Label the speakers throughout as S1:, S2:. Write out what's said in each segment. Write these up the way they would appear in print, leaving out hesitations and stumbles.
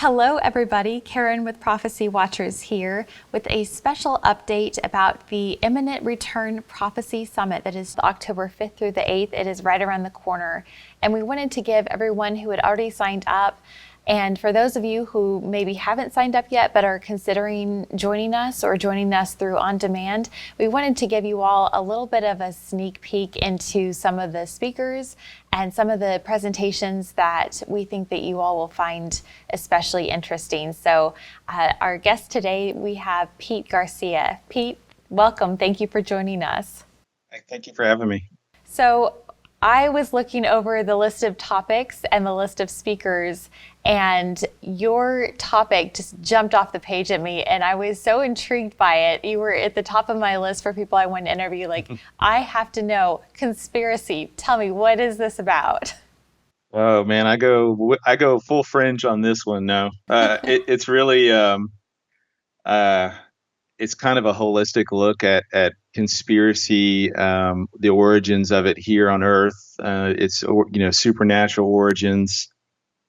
S1: Hello, everybody. Karen with Prophecy Watchers here with a special update about the Imminent Return Prophecy Summit that is October 5th through the 8th. It is right around the corner. And we wanted to give everyone who had already signed up, and for those of you who maybe haven't signed up yet but are considering joining us or joining us through On Demand, we wanted to give you all a little bit of a sneak peek into some of the speakers and some of the presentations that we think that you all will find especially interesting. So our guest today, we have Pete Garcia. Pete, welcome. Thank you for joining us.
S2: Thank you for having me.
S1: So I was looking over the list of topics and the list of speakers, and your topic just jumped off the page at me, and I was so intrigued by it. You were at the top of my list for people I want to interview. Like, I have to know conspiracy. Tell me, what is this about?
S2: Oh man, I go full fringe on this one now. It's really it's kind of a holistic look at conspiracy, the origins of it here on Earth. It's supernatural origins.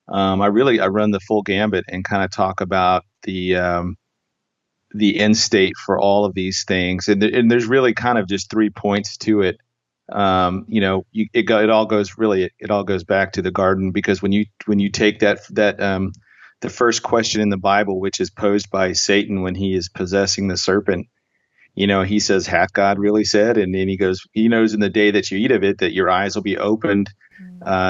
S2: I run the full gambit and kind of talk about the end state for all of these things, and there's really kind of just 3 points to it. It all goes back to the garden, because when you take that the first question in the Bible, which is posed by Satan when he is possessing the serpent, he says, "Hath God really said?" And then he knows in the day that you eat of it that your eyes will be opened,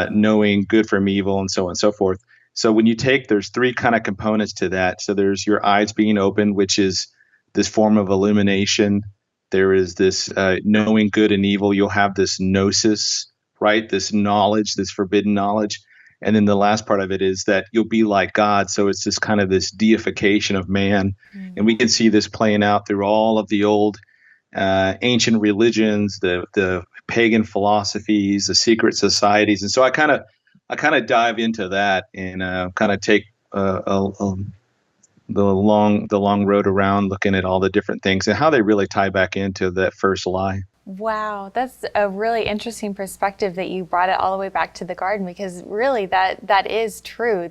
S2: knowing good from evil, and so on and so forth. So when you there's 3 kind of components to that. So there's your eyes being opened, which is this form of illumination. There is this knowing good and evil. You'll have this gnosis, right? This knowledge, this forbidden knowledge. And then the last part of it is that you'll be like God. So it's this kind of this deification of man. And we can see this playing out through all of the old ancient religions, the pagan philosophies, the secret societies. And so I kind of dive into that and kind of take the long road around, looking at all the different things and how they really tie back into that first lie.
S1: Wow, that's a really interesting perspective that you brought it all the way back to the garden, because really that is true,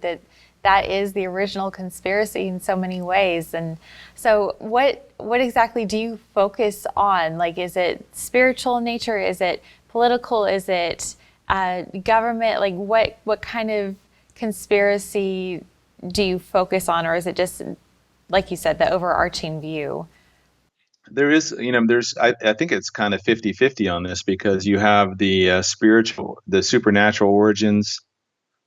S1: that is the original conspiracy in so many ways. And so what exactly do you focus on? Like, is it spiritual in nature? Is it political? Is it government? Like, what kind of conspiracy do you focus on? Or is it just, like you said, the overarching view?
S2: There is, I think it's kind of 50-50 on this, because you have the the supernatural origins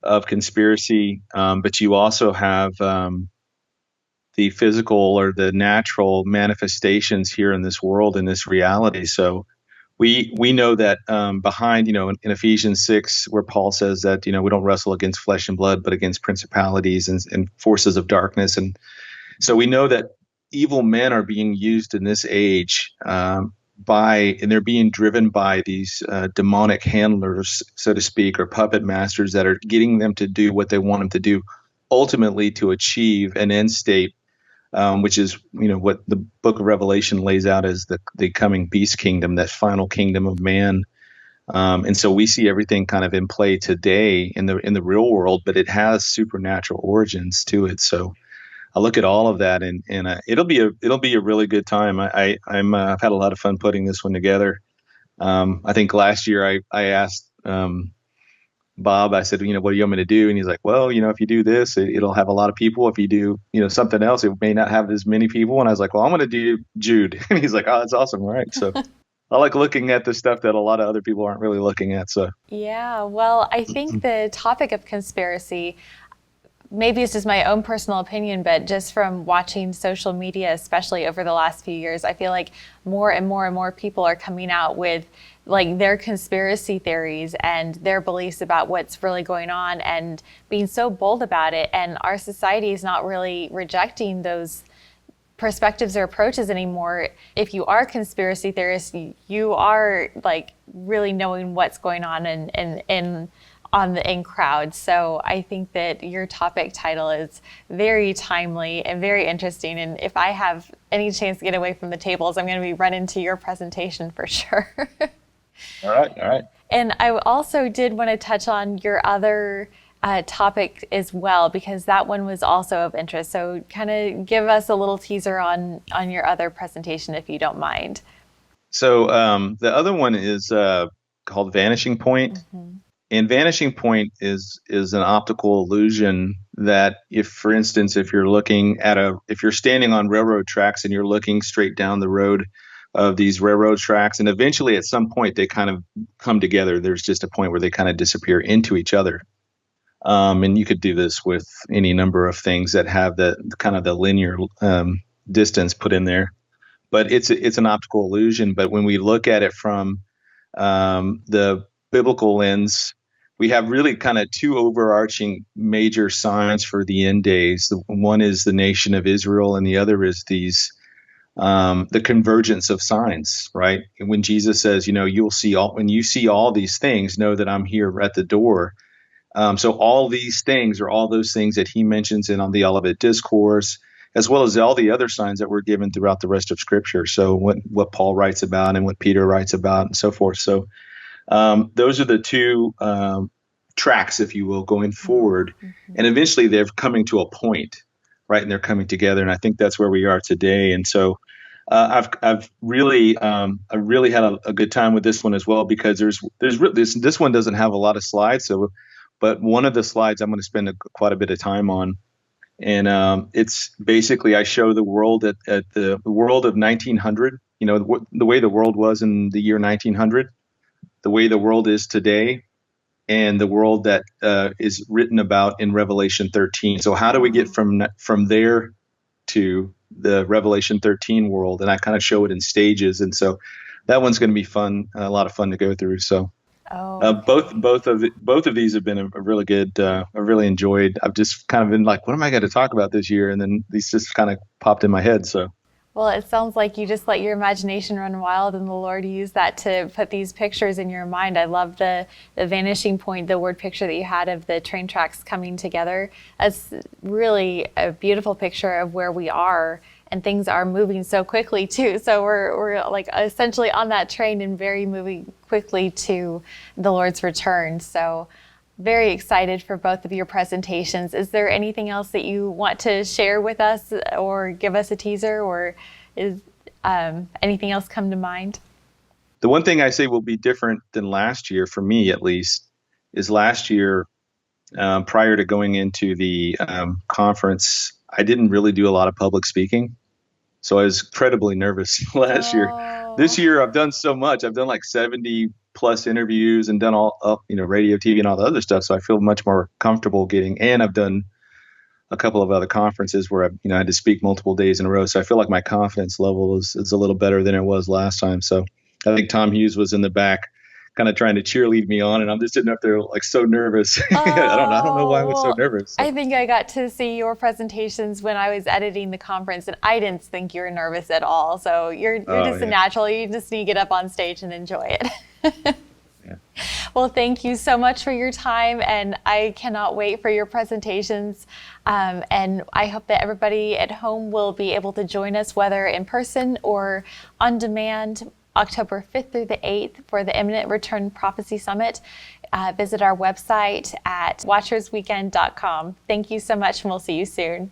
S2: of conspiracy, but you also have the physical or the natural manifestations here in this world, in this reality. So we know that behind, in Ephesians 6, where Paul says that, we don't wrestle against flesh and blood, but against principalities and forces of darkness. And so we know that evil men are being used in this age and they're being driven by these demonic handlers, so to speak, or puppet masters that are getting them to do what they want them to do, ultimately to achieve an end state, which is, what the book of Revelation lays out as the coming beast kingdom, that final kingdom of man. And so we see everything kind of in play today in the real world, but it has supernatural origins to it. So I look at all of that, and it'll be a really good time. I've had a lot of fun putting this one together. I think last year I asked Bob, I said, what do you want me to do? And he's like, well, if you do this, it'll have a lot of people. If you do, something else, it may not have as many people. And I was like, well, I'm going to do Jude. And he's like, oh, that's awesome. All right. So I like looking at the stuff that a lot of other people aren't really looking at. So
S1: yeah, well, I think the topic of conspiracy, maybe it's just my own personal opinion, but just from watching social media, especially over the last few years, I feel like more and more and more people are coming out with like their conspiracy theories and their beliefs about what's really going on and being so bold about it. And our society is not really rejecting those perspectives or approaches anymore. If you are a conspiracy theorist, you are like really knowing what's going on in crowd. So I think that your topic title is very timely and very interesting. And if I have any chance to get away from the tables, I'm going to be running to your presentation for sure.
S2: All right.
S1: And I also did want to touch on your other topic as well, because that one was also of interest. So kind of give us a little teaser on your other presentation, if you don't mind.
S2: So the other one is called Vanishing Point.
S1: Mm-hmm.
S2: And vanishing point is an optical illusion that if, for instance, if you're standing on railroad tracks and you're looking straight down the road of these railroad tracks, and eventually at some point they kind of come together. There's just a point where they kind of disappear into each other. And you could do this with any number of things that have the kind of the linear distance put in there. But it's an optical illusion. But when we look at it from the biblical lens, we have really kind of two overarching major signs for the end days. One is the nation of Israel, and the other is the convergence of signs, right? And when Jesus says, when you see all these things, know that I'm here at the door. So all these things, or all those things that he mentions on the Olivet Discourse, as well as all the other signs that were given throughout the rest of Scripture. So what Paul writes about and what Peter writes about and so forth. So those are the two tracks, if you will, going forward.
S1: Mm-hmm.
S2: And eventually they're coming to a point, right? And they're coming together. And I think that's where we are today. And so I've really had a good time with this one as well, because this one doesn't have a lot of slides. So, but one of the slides I'm going to spend quite a bit of time on. And it's basically, I show the world at the world of 1900, the way the world was in the year 1900, the way the world is today, and the world that is written about in Revelation 13. So how do we get from there to the Revelation 13 world? And I kind of show it in stages. And so that one's going to be fun, a lot of fun to go through. So both of these have been a really good. I really enjoyed. I've just kind of been like, what am I going to talk about this year? And then these just kind of popped in my head. So.
S1: Well, it sounds like you just let your imagination run wild, and the Lord used that to put these pictures in your mind. I love the vanishing point, the word picture that you had of the train tracks coming together. That's really a beautiful picture of where we are, and things are moving so quickly too. So we're like essentially on that train and very moving quickly to the Lord's return. So very excited for both of your presentations. Is there anything else that you want to share with us, or give us a teaser, or is anything else come to mind?
S2: The one thing I say will be different than last year, for me at least, is last year, prior to going into the conference, I didn't really do a lot of public speaking. So I was incredibly nervous last year. This year, I've done so much. I've done like 70 plus interviews and done all radio, TV, and all the other stuff. So I feel much more comfortable and I've done a couple of other conferences where I had to speak multiple days in a row. So I feel like my confidence level is a little better than it was last time. So I think Tom Hughes was in the back kind of trying to cheerlead me on, and I'm just sitting up there like so nervous. I don't know why I was so nervous. So.
S1: I think I got to see your presentations when I was editing the conference, and I didn't think you were nervous at all. So you're just a natural. You just need to get up on stage and enjoy it.
S2: Yeah.
S1: Well, thank you so much for your time, and I cannot wait for your presentations. And I hope that everybody at home will be able to join us, whether in person or on demand, October 5th through the 8th for the Imminent Return Prophecy Summit. Visit our website at watchersweekend.com. Thank you so much, and we'll see you soon.